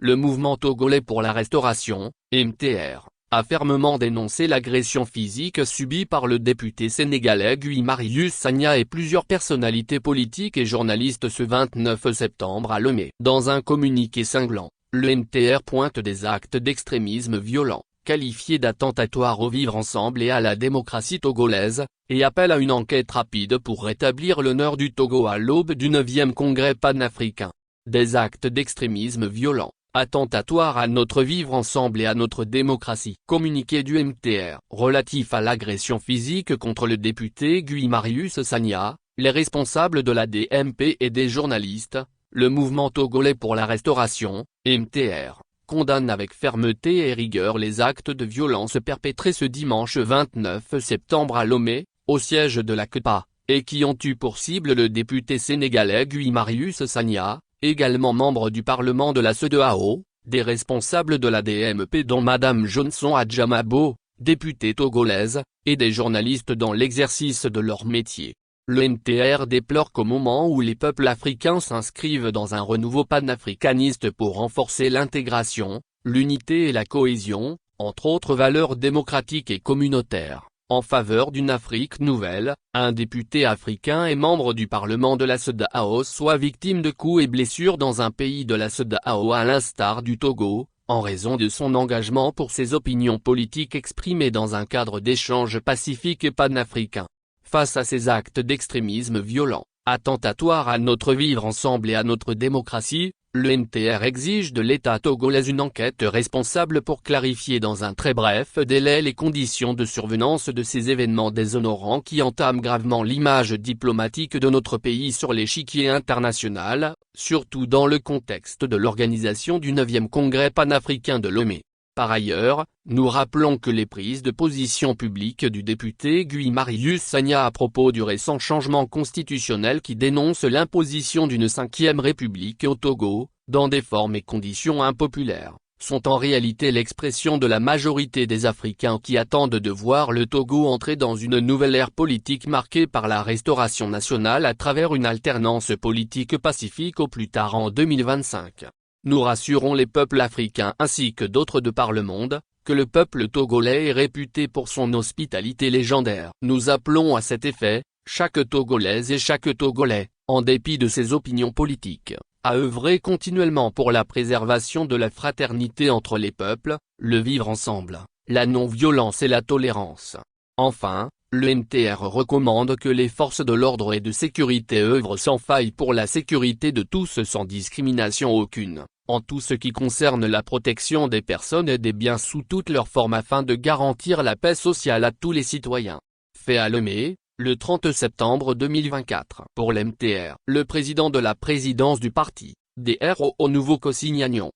le mouvement togolais pour la restauration, MTR, a fermement dénoncé l'agression physique subie par le député sénégalais Guy Marius Sagna et plusieurs personnalités politiques et journalistes ce 29 septembre à Lomé. Dans un communiqué cinglant, le MTR pointe des actes d'extrémisme violent, qualifiés d'attentatoires au vivre ensemble et à la démocratie togolaise, et appelle à une enquête rapide pour rétablir l'honneur du Togo à l'aube du 9e congrès panafricain. Des actes d'extrémisme violent, attentatoires à notre vivre ensemble et à notre démocratie. Communiqué du MTR relatif à l'agression physique contre le député Guy Marius Sagna, les responsables de la DMP et des journalistes, le mouvement togolais pour la restauration, MTR, condamne avec fermeté et rigueur les actes de violence perpétrés ce dimanche 29 septembre à Lomé, au siège de la CEPA, et qui ont eu pour cible le député sénégalais Guy Marius Sagna, également membre du Parlement de la CEDEAO, des responsables de la DMP dont Madame Johnson Adjamabo, députée togolaise, et des journalistes dans l'exercice de leur métier. Le MTR déplore qu'au moment où les peuples africains s'inscrivent dans un renouveau panafricaniste pour renforcer l'intégration, l'unité et la cohésion, entre autres valeurs démocratiques et communautaires, en faveur d'une Afrique nouvelle, un député africain et membre du Parlement de la CEDEAO soit victime de coups et blessures dans un pays de la CEDEAO à l'instar du Togo, en raison de son engagement pour ses opinions politiques exprimées dans un cadre d'échange pacifique et panafricain. Face à ces actes d'extrémisme violent, attentatoires à notre vivre ensemble et à notre démocratie, le MTR exige de l'État togolais une enquête responsable pour clarifier dans un très bref délai les conditions de survenance de ces événements déshonorants qui entament gravement l'image diplomatique de notre pays sur l'échiquier international, surtout dans le contexte de l'organisation du 9e congrès panafricain de Lomé. Par ailleurs, nous rappelons que les prises de position publiques du député Guy Marius Sagna à propos du récent changement constitutionnel qui dénonce l'imposition d'une 5e république au Togo, dans des formes et conditions impopulaires, sont en réalité l'expression de la majorité des Africains qui attendent de voir le Togo entrer dans une nouvelle ère politique marquée par la restauration nationale à travers une alternance politique pacifique au plus tard en 2025. Nous rassurons les peuples africains ainsi que d'autres de par le monde, que le peuple togolais est réputé pour son hospitalité légendaire. Nous appelons à cet effet, chaque Togolaise et chaque Togolais, en dépit de ses opinions politiques, à œuvrer continuellement pour la préservation de la fraternité entre les peuples, le vivre ensemble, la non-violence et la tolérance. Enfin, le MTR recommande que les forces de l'ordre et de sécurité œuvrent sans faille pour la sécurité de tous sans discrimination aucune, en tout ce qui concerne la protection des personnes et des biens sous toutes leurs formes afin de garantir la paix sociale à tous les citoyens. Fait à Lomé, le 30 septembre 2024. Pour l'MTR, le président de la présidence du parti, DR au nouveau co-signagnon.